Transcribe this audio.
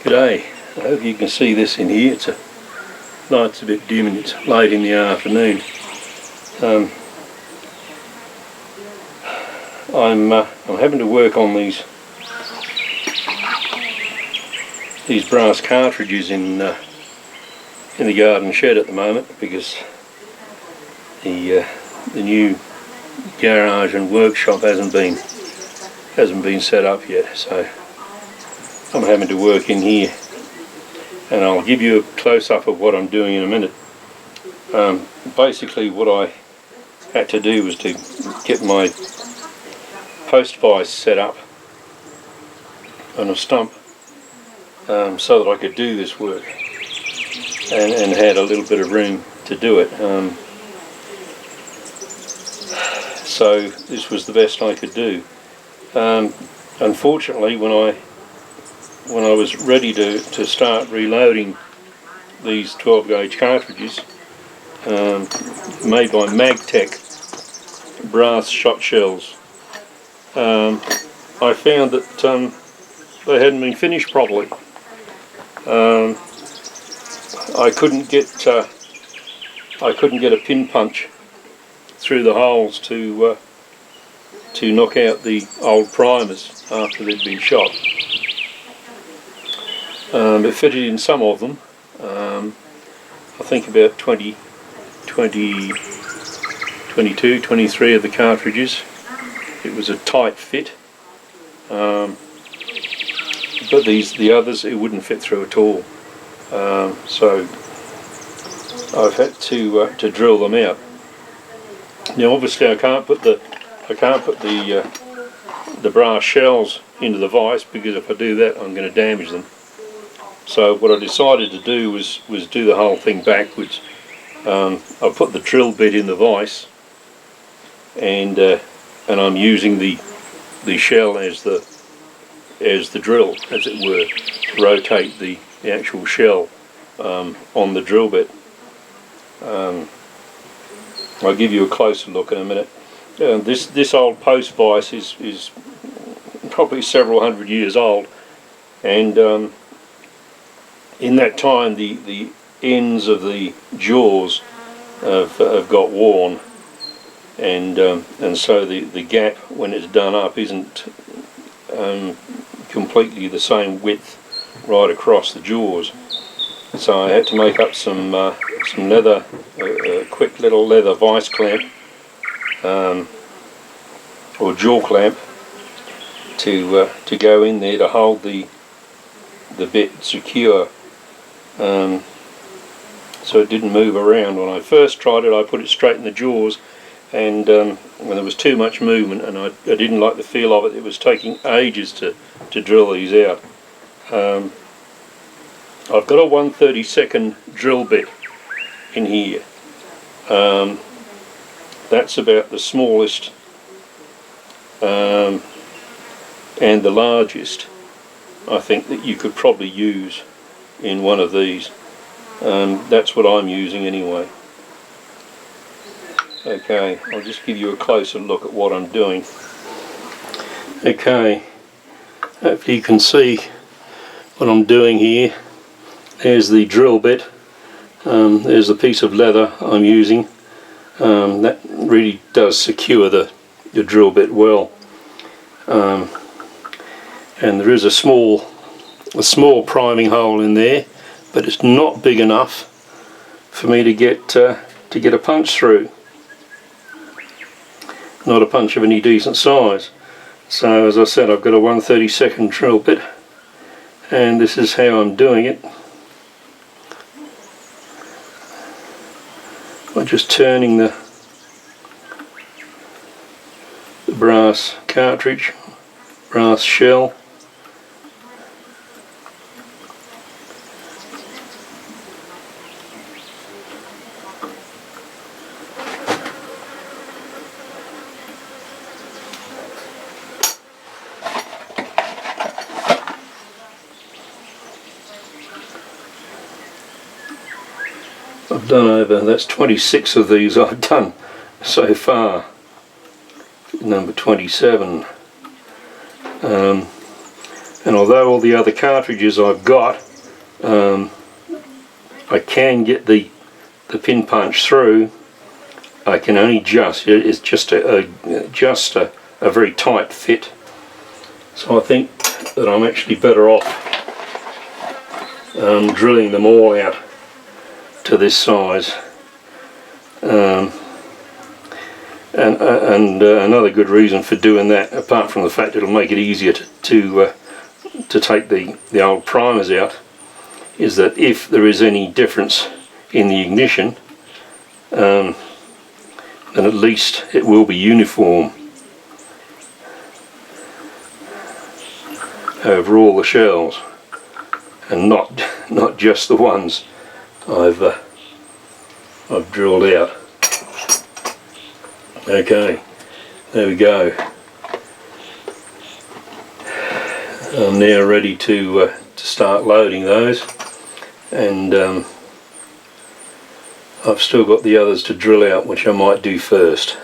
G'day, I hope you can see this in here. Light's a bit dim and it's late in the afternoon. I'm having to work on these brass cartridges in the garden shed at the moment, because the new garage and workshop hasn't been set up yet, so I'm having to work in here, and I'll give you a close-up of what I'm doing in a minute. Basically what I had to do was to get my post vise set up on a stump so that I could do this work, and had a little bit of room to do it. So this was the best I could do. Unfortunately, when I was ready to start reloading these 12 gauge cartridges made by Magtech brass shot shells, I found that they hadn't been finished properly. I couldn't get a pin punch through the holes to knock out the old primers after they'd been shot. It fitted in some of them. I think about 22, 23 of the cartridges. It was a tight fit, but the others it wouldn't fit through at all. So I've had to drill them out. Now, obviously, I can't put the brass shells into the vise, because if I do that, I'm going to damage them. So what I decided to do was do the whole thing backwards. I put the drill bit in the vise, and I'm using the shell as the drill, as it were, to rotate the actual shell on the drill bit. I'll give you a closer look in a minute. This old post vise is probably several hundred years old, and in that time the ends of the jaws have got worn, and so the gap when it's done up isn't completely the same width right across the jaws. So I had to make up some leather, a quick little leather vice clamp or jaw clamp to go in there to hold the bit secure, so it didn't move around. When I first tried it, I put it straight in the jaws, and when there was too much movement and I didn't like the feel of it, it was taking ages to drill these out. I've got a 1/32 drill bit in here. That's about the smallest and the largest I think that you could probably use in one of these. That's what I'm using anyway. Okay, I'll just give you a closer look at what I'm doing. Okay, hopefully you can see what I'm doing here. There's the drill bit, there's the piece of leather I'm using. That really does secure the drill bit well, and there is a small priming hole in there, but it's not big enough for me to get a punch through. Not a punch of any decent size. So as I said, I've got a 1/32 drill bit, and this is how I'm doing it. I'm just turning the brass cartridge, brass shell. I've done that's 26 of these I've done so far. Number 27. And And although all the other cartridges I've got, I can get the pin punch through, I can only it's just a very tight fit. So I think that I'm actually better off drilling them all out to this size. And another good reason for doing that, apart from the fact it'll make it easier to take the old primers out, is that if there is any difference in the ignition, then at least it will be uniform over all the shells, and not just the ones I've drilled out. Okay, there we go. I'm now ready to start loading those, and I've still got the others to drill out, which I might do first.